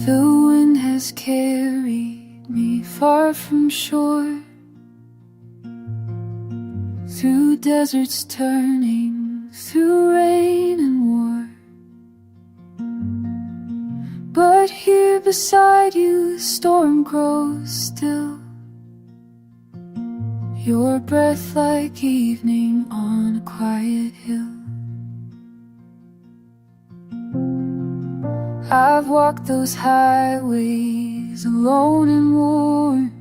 The wind has carried me far from shore, through deserts turning, through rain and war. But here beside you the storm grows still, your breath like evening on a quiet hill. I've walked those highways alone and worn,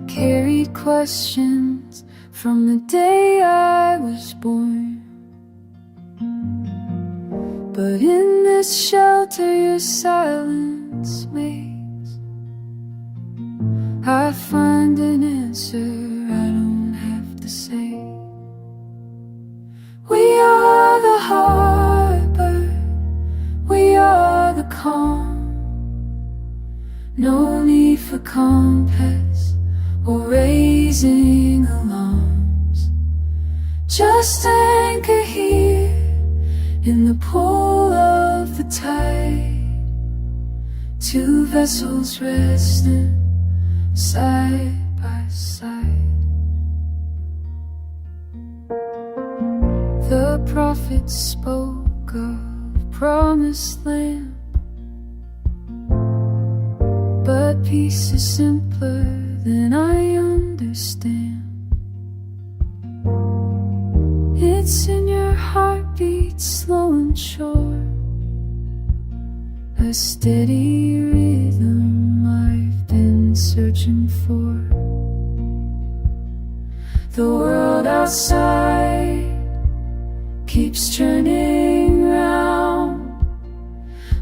carried questions from the day I was born. But in this shelter your silence makes, I find an answer I don't have to say. We are the harbor, we are the calm. No need for compass or raising alarms. Just anchor here in the pull of the tide, two vessels resting side by side. The prophet spoke of promised land, but peace is simpler than I understand. It's in your heartbeat, slow and sure, a steady rhythm I've been searching for. The world outside keeps turning round,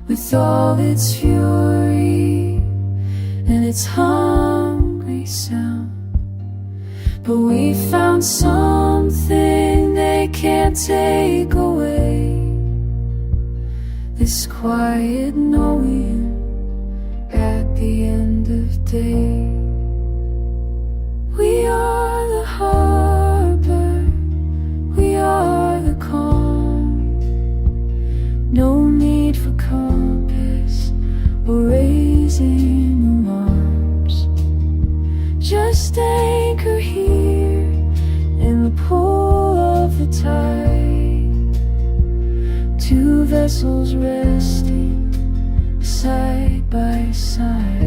with all its fury and its hungry sound. But we found something they can't take away, this quiet knowing at the end of day. We are the harbor, we are the calm. No need for compass or raising alarms. Just anchor here in the pull of the tide, two vessels resting side by side.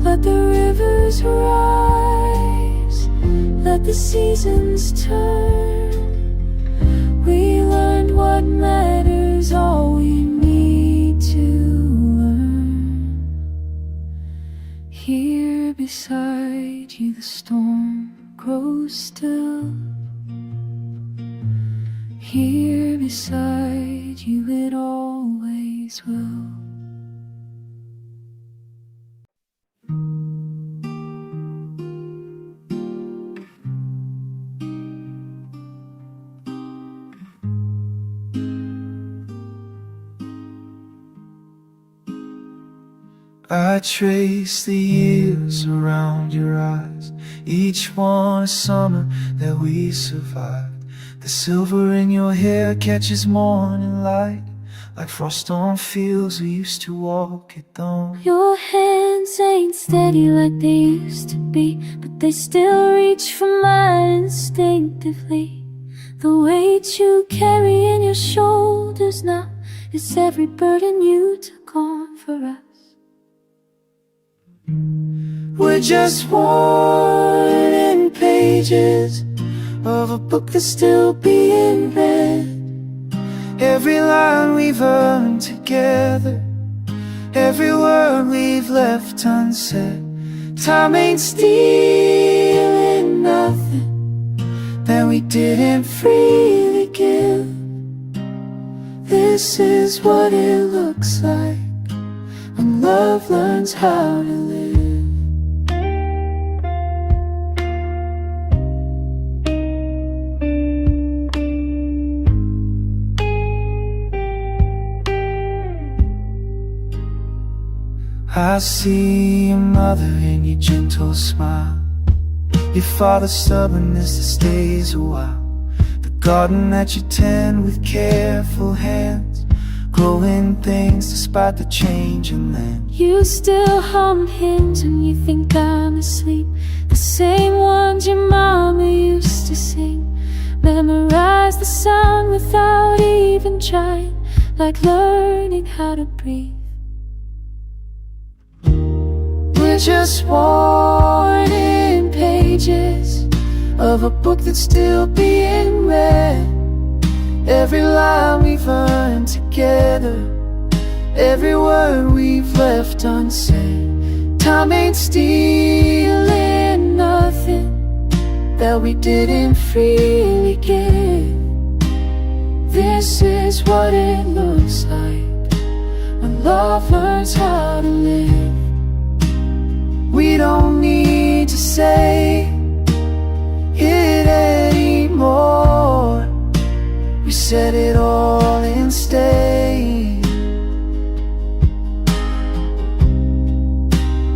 Let the rivers rise, let the seasons turn. We learned what matters, all we need to learn. Here beside you the storm grows still, here beside you it always will. I trace the years around your eyes, each one a summer that we survived. The silver in your hair catches morning light, like frost on fields we used to walk at dawn. Your hands ain't steady like they used to be, but they still reach for mine instinctively. The weight you carry in your shoulders now is every burden you took on for us. We're just worn pages of a book that's still being read. Every line we've earned together, every word we've left unsaid. Time ain't stealing nothing that we didn't freely give. This is what it looks like when love learns how to live. I see your mother in your gentle smile, your father's stubbornness that stays a while, the garden that you tend with careful hands, growing things despite the changing land. You still hum hymns when you think I'm asleep, the same ones your mama used to sing. Memorize the sound without even trying, like learning how to breathe. We're just worn in pages of a book that's still being read. Every line we've earned together, every word we've left unsaid. Time ain't stealing nothing that we didn't freely give. This is what it looks like when love learns how to live. We don't need to say it anymore, we said it all instead.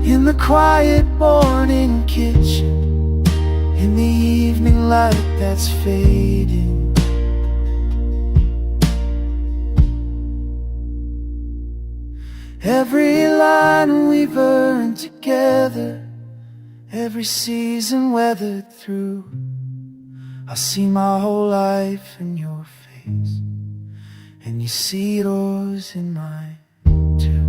In the quiet morning kitchen, in the evening light that's fading, every line we've earned together, every season weathered through, I see my whole life in your face, and you see yours in mine too.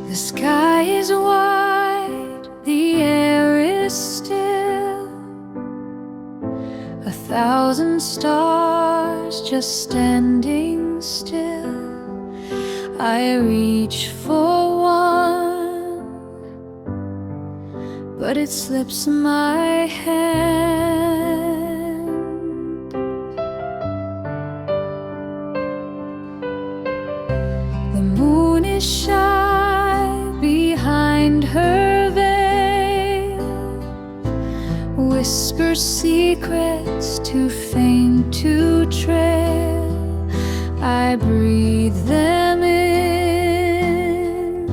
The sky is wide, the air is still, 1,000 stars just standing still. I reach for one, but it slips my hand. The moon is shining behind her veil, whisper secrets too faint to trail. I breathe them in,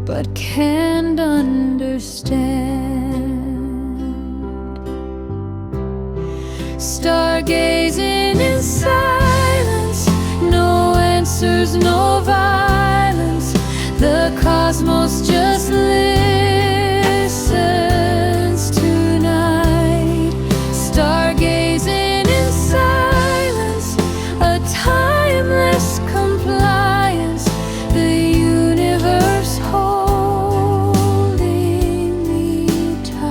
but can't understand. Stargazing in silence, no answers, no violence. The cosmos just listens tonight. Stargazing in silence, a timeless compliance. The universe holding me tight.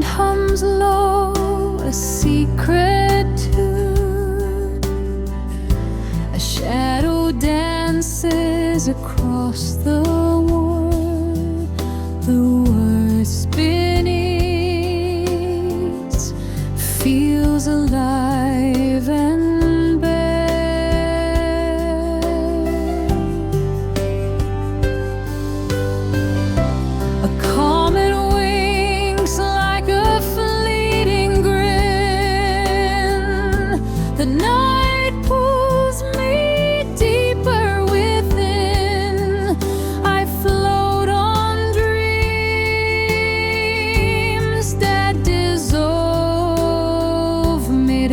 Hums low, a secret tune. A shadow dances across the world. The words beneath feels alive and bare. A comet the night pulls me deeper within. I float on dreams that dissolve mid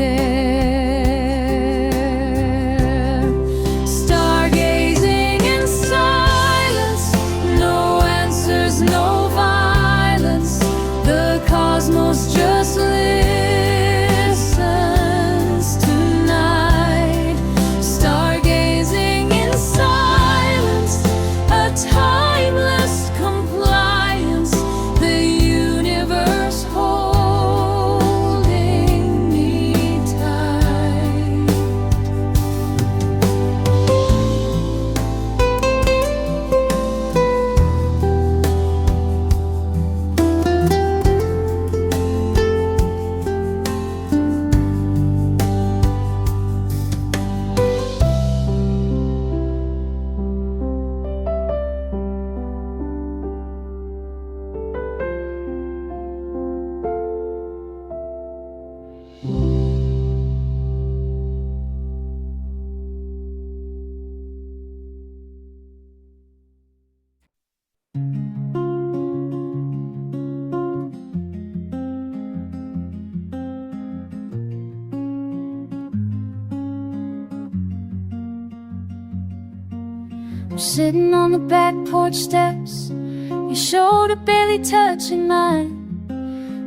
sitting on the back porch steps, your shoulder barely touching mine.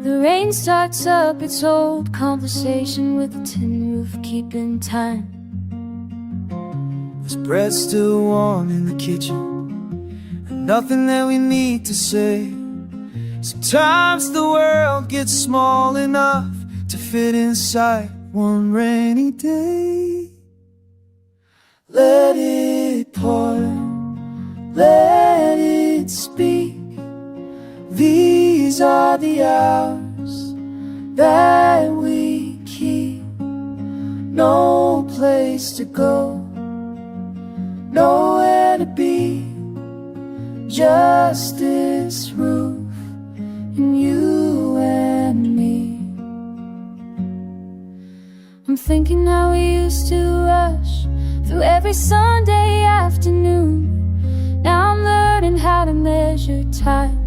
The rain starts up its old conversation with a tin roof keeping time. There's bread still warm in the kitchen, and nothing that we need to say. Sometimes the world gets small enough to fit inside one rainy day. Let it pour, let it speak. These are the hours that we keep. No place to go, nowhere to be, just this roof and you and me. I'm thinking how we used to rush through every Sunday afternoon. Now I'm learning how to measure time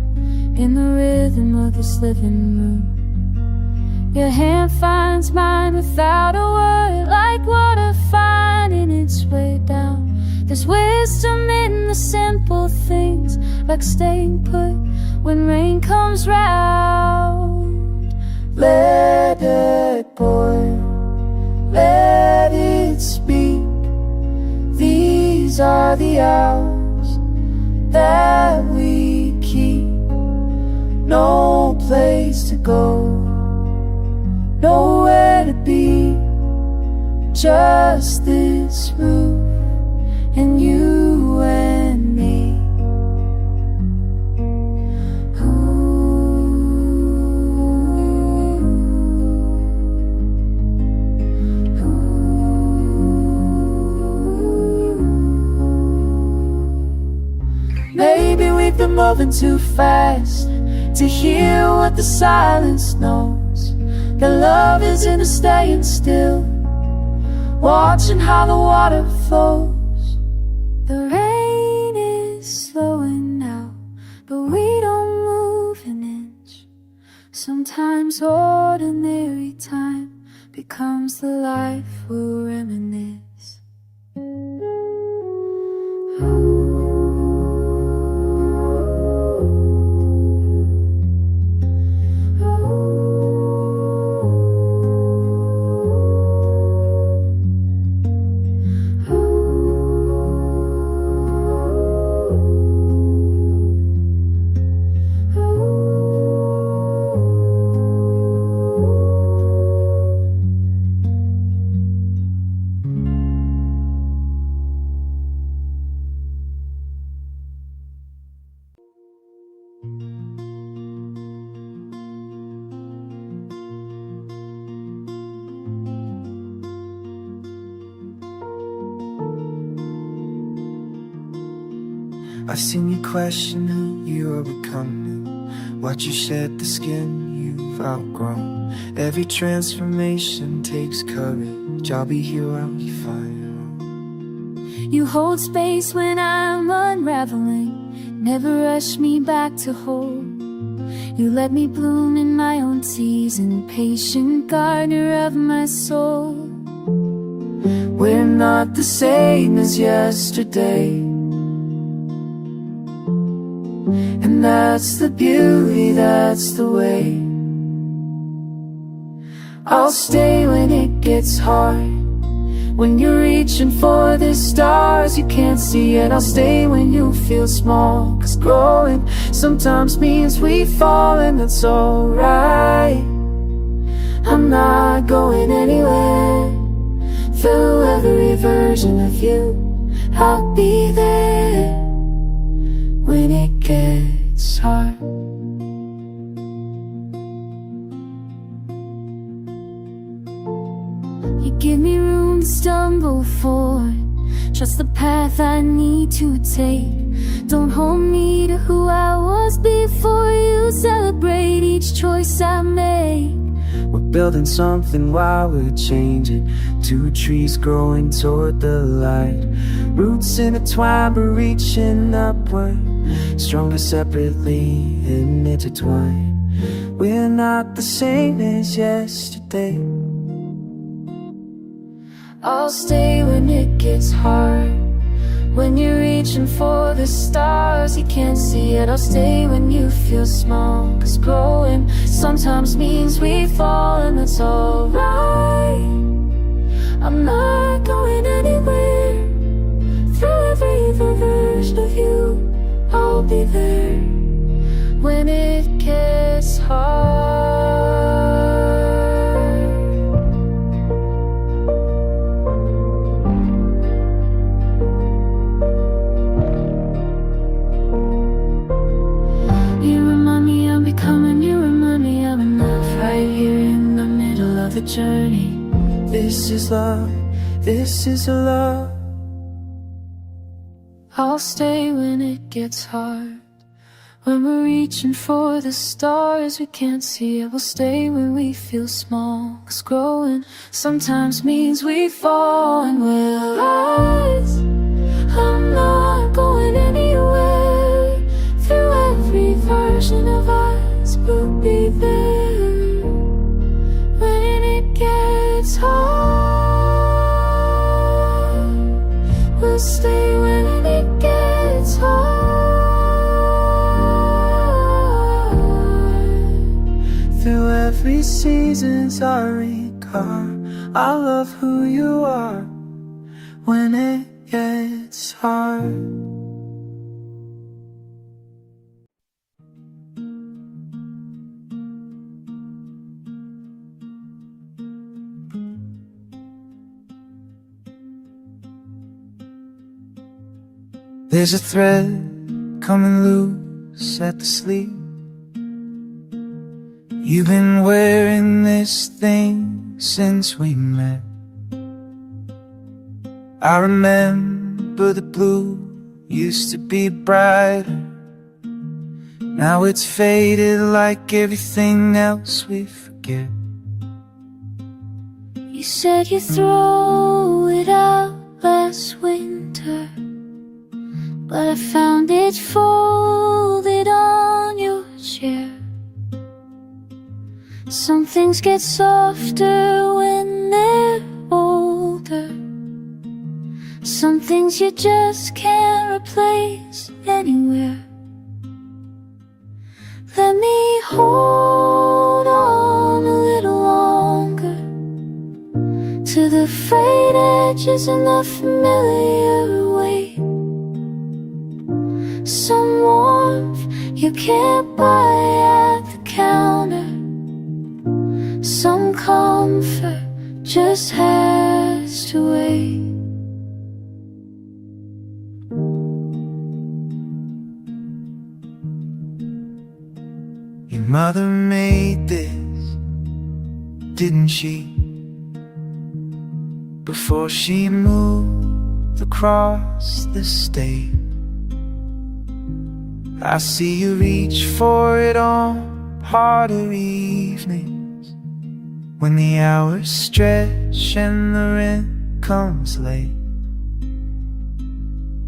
in the rhythm of this living room. Your hand finds mine without a word, like water finding its way down. There's wisdom in the simple things, like staying put when rain comes round. Let it boil, let it speak. These are the hours that we keep. No place to go, nowhere to be, just this roof and you and me. Maybe we've been moving too fast to hear what the silence knows. That love is in the staying still, watching how the water flows. The rain is slowing now, but we don't move an inch. Sometimes ordinary time becomes the life we'll reminisce. I've seen you question who you are becoming, watch you shed the skin you've outgrown. Every transformation takes courage, I'll be here when you find your own. You hold space when I'm unraveling, never rush me back to hold. You let me bloom in my own season, patient gardener of my soul. We're not the same as yesterday, and that's the beauty, that's the way. I'll stay when it gets hard, when you're reaching for the stars you can't see it. I'll stay when you feel small, 'cause growing sometimes means we fall, and that's alright. I'm not going anywhere, through every version of you I'll be there when it gets hard. You give me room to stumble forward, trust the path I need to take. Don't hold me to who I was before you, celebrate each choice I make. We're building something while we're changing, two trees growing toward the light. Roots intertwined but reaching upward, stronger separately and intertwined. We're not the same as yesterday. I'll stay when it gets hard, When you're reaching for the stars, you can't see it. I'll stay when you feel small, 'cause growing sometimes means we fall, and that's alright. I'm not going anywhere. Through every version of you, I'll be there. When it gets hard, you remind me I'm becoming, you remind me I'm enough. Right here in the middle of the journey. This is love, this is love. I'll stay when it gets hard. When we're reaching for the stars, we can't see it. We'll stay when we feel small, 'cause growing sometimes means we fall, and we'll rise. I'm not going anywhere. Through every version of us, we'll be there. When it gets hard, we'll stay when it gets hard. Through every season's I recall, I love who you are. When it gets hard, there's a thread coming loose at the sleeve. You've been wearing this thing since we met. I remember the blue used to be brighter. Now it's faded like everything else we forget. You said you'd throw it out last winter, but I found it folded on your chair. Some things get softer when they're older. Some things you just can't replace anywhere. Let me hold on a little longer to the frayed edges and the familiar weight. Some warmth you can't buy at the counter. Some comfort just has to wait. Your mother made this, didn't she? Before she moved across the state. I see you reach for it on harder evenings, when the hours stretch and the rent comes late.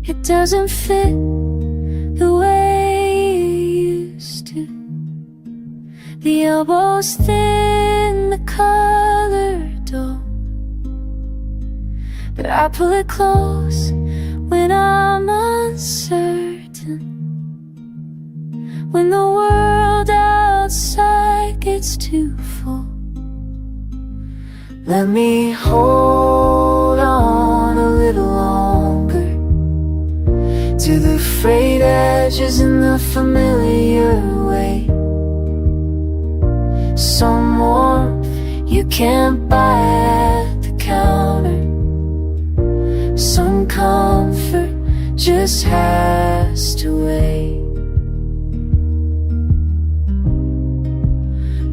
It doesn't fit the way it used to. The elbows thin, the color dull, but I pull it close when I'm uncertain. When the world outside gets too full, let me hold on a little longer to the frayed edges and the familiar weight. Some warmth you can't buy at the counter. Some comfort just has to wait.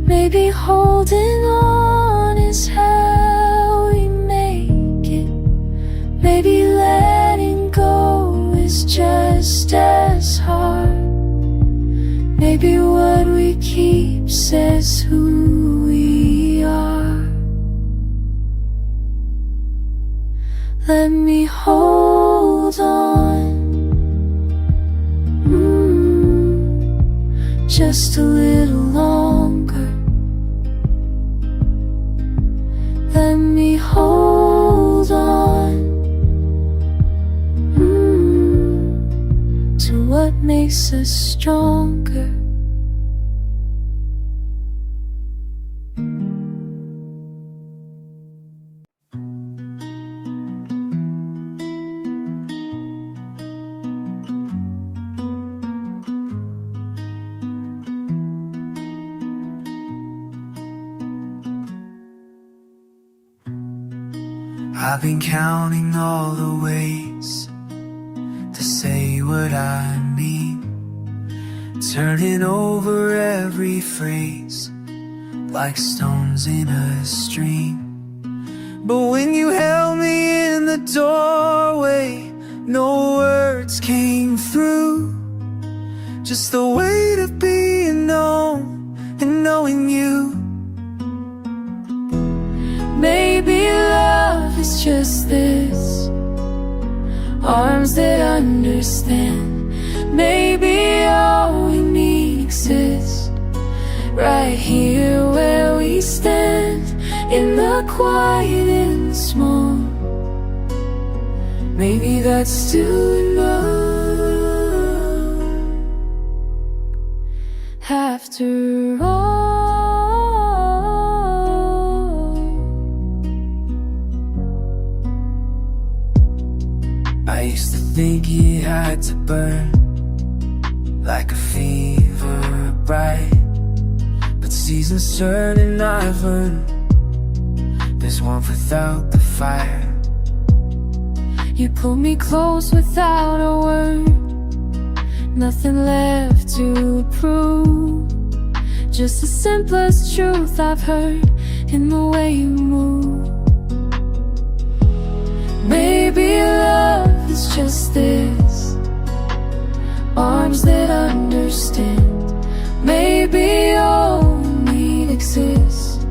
Maybe holding on is how we make it. Maybe letting go is just as hard. Maybe what we keep says who we are. Let me hold on, just a little longer. Let me hold on, I've been counting all the ways to say what I mean, turning over every phrase like stones in a stream. But when you held me in the doorway, no words came through, just the weight of being known and knowing you. Maybe love is just this, arms that understand. Maybe all we need exists right here where we stand, in the quiet and the small. Maybe that's still enough. After all, I used to think it had to burn like a fever bright, but seasons turn and I've learned there's warmth without the fire. you pulled me close without a word, nothing left to prove, just the simplest truth I've heard in the way you move. Maybe love is just this, arms that understand. Maybe all we need exists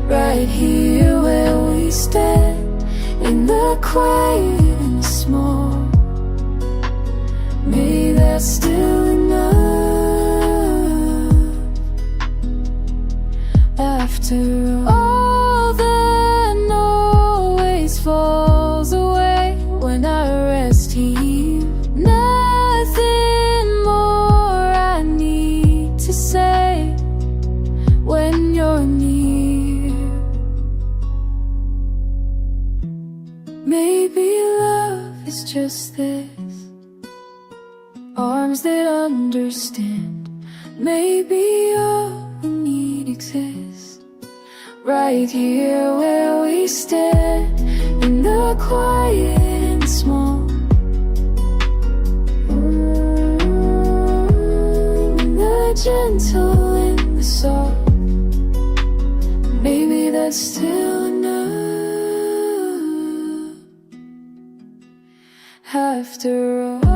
right here where we stand, in the quiet and the small. Maybe that's still enough. After all that always falls away when I rest here, nothing more I need to say when you're near. Maybe love is just this, arms that understand. Maybe all we need exists right here where we stand, in the quiet and small. In the gentle and the soft. Maybe that's still enough. After all,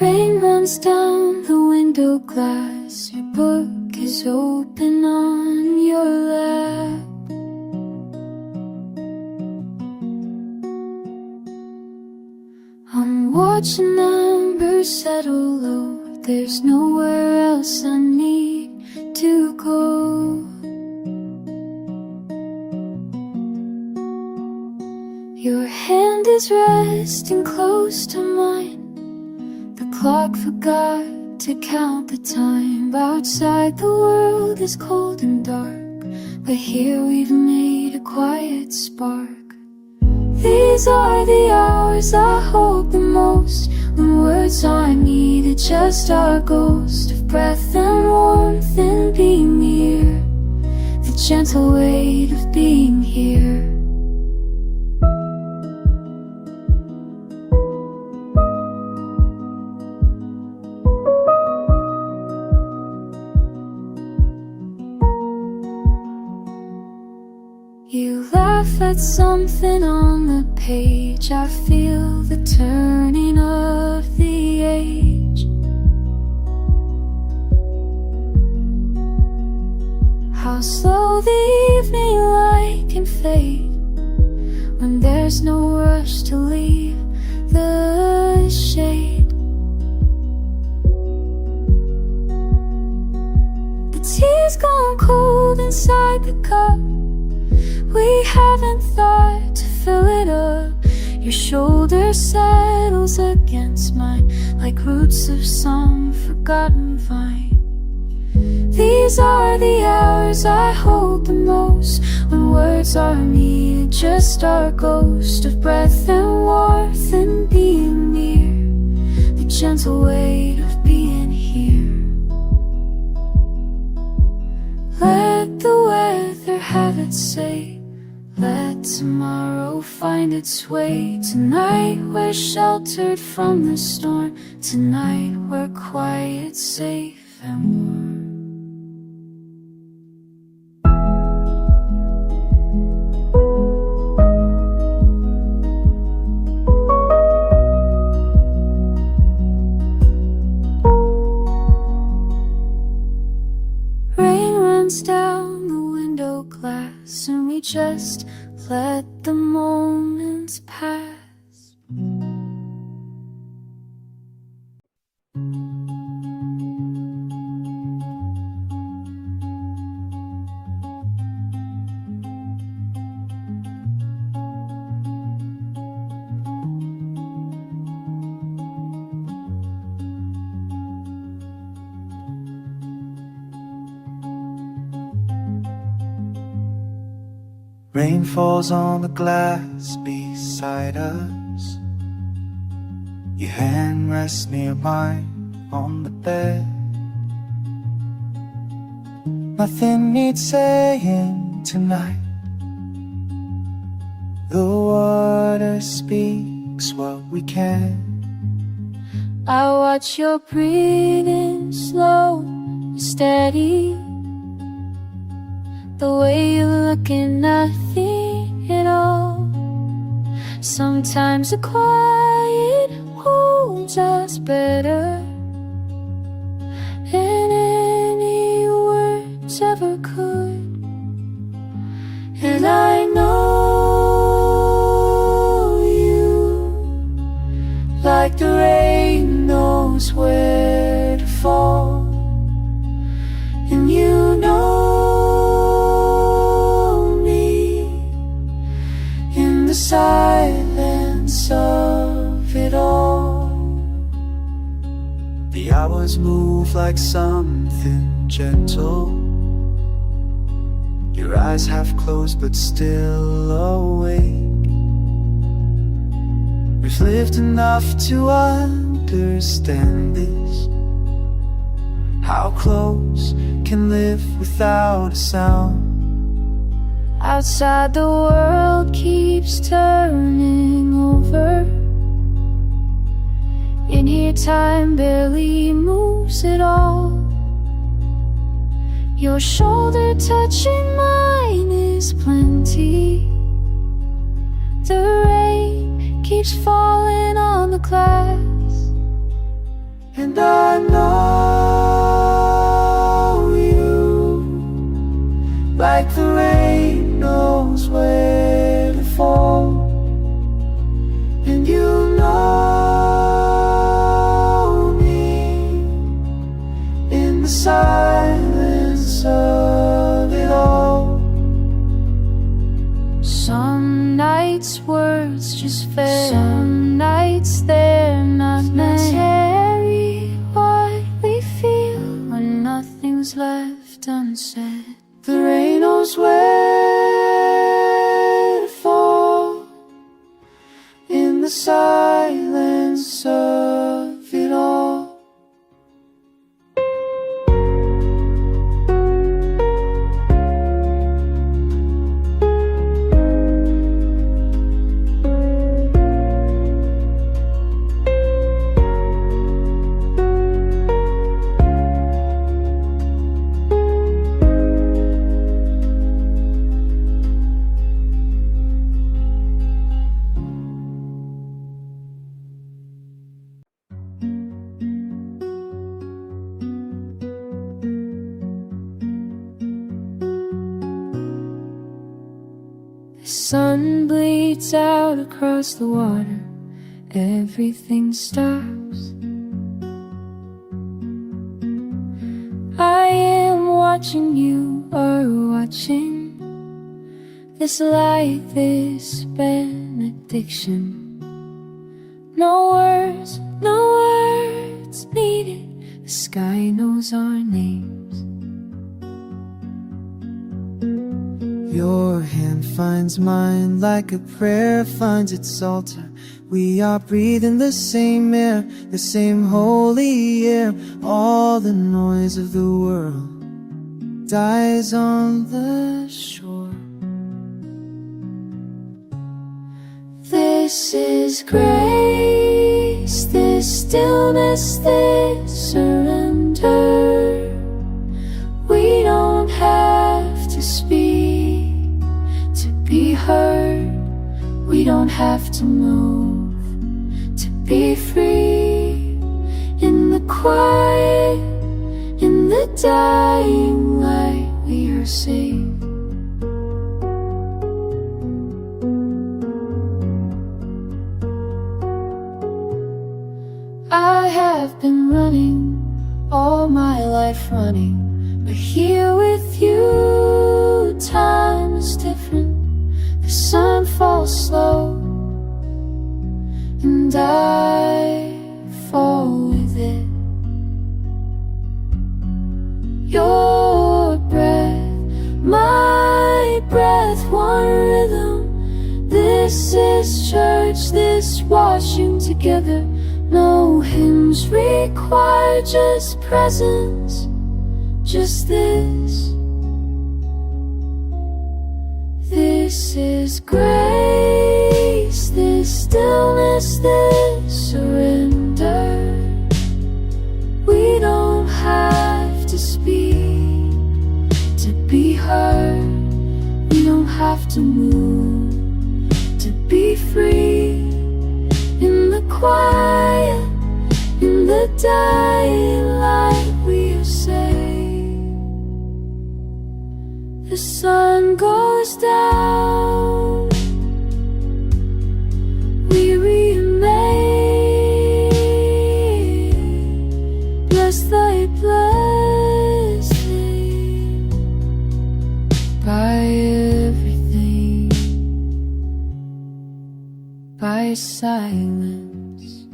rain runs down the window glass, your book is open on your lap. I'm watching embers settle low, there's nowhere else I need to go. Your hand is resting close to mine, the clock forgot to count the time. Outside the world is cold and dark, but here we've made a quiet spark. These are the hours I hold the most, when words aren't needed, just our ghost of breath and warmth and being near, the gentle weight of being here. You laugh at something on the page, I feel the turning of the age. How slow the evening light can fade, when there's no rush to leave the shade. inside the cup. We haven't thought to fill it up. Your shoulder settles against mine, like roots of some forgotten vine. These are the hours I hold the most, when words are needed, just our ghost of breath and warmth and being near, the gentle weight of being here. Let the weather have its say, let tomorrow find its way. Tonight we're sheltered from the storm, tonight we're quiet, safe and warm. Down the window glass, and we just let the moments pass. Rain falls on the glass beside us. Your hand rests near mine on the bed. Nothing needs saying tonight. The water speaks what we can. I watch your breathing slow and steady, the way you're looking, nothing at all. Sometimes the quiet holds us better than any words ever could. And I know you, like the rain knows where to fall. And you know silence of it all. The hours move like something gentle. Your eyes half closed but still awake. We've lived enough to understand this. How close can live without a sound. Outside the world keeps turning over. In here time barely moves at all. Your shoulder touching mine is plenty. The rain keeps falling on the glass. And I know you, like the rain knows where to fall. And you know me in the silence of it all. Some nights words just fail, some nights they're not meant to carry what we feel when nothing's left unsaid. The rain knows where to fall in the silence of it all. The sun bleeds out across the water. Everything stops. I am watching you are watching. This light, this benediction. No words needed. The sky knows our names. Your hand finds mine like a prayer finds its altar. We are breathing the same air, the same holy air. All the noise of the world dies on the shore. This is grace, this stillness, this surrender. We don't have to speak to be heard. We don't have to move to be free. In the quiet, in the dying light, we are safe. I have been running, all my life running, but here with you, time is different. The sun falls slow, and I fall with it. Your breath, my breath, one rhythm. This is church, this washing together. No hymns required, just presence, just this. This is grace, this stillness, this surrender. We don't have to speak to be heard. We don't have to move to be free. In the quiet, in the dying light, we are safe. The sun goes down, we remain. Bless thy blessing by everything, by silence.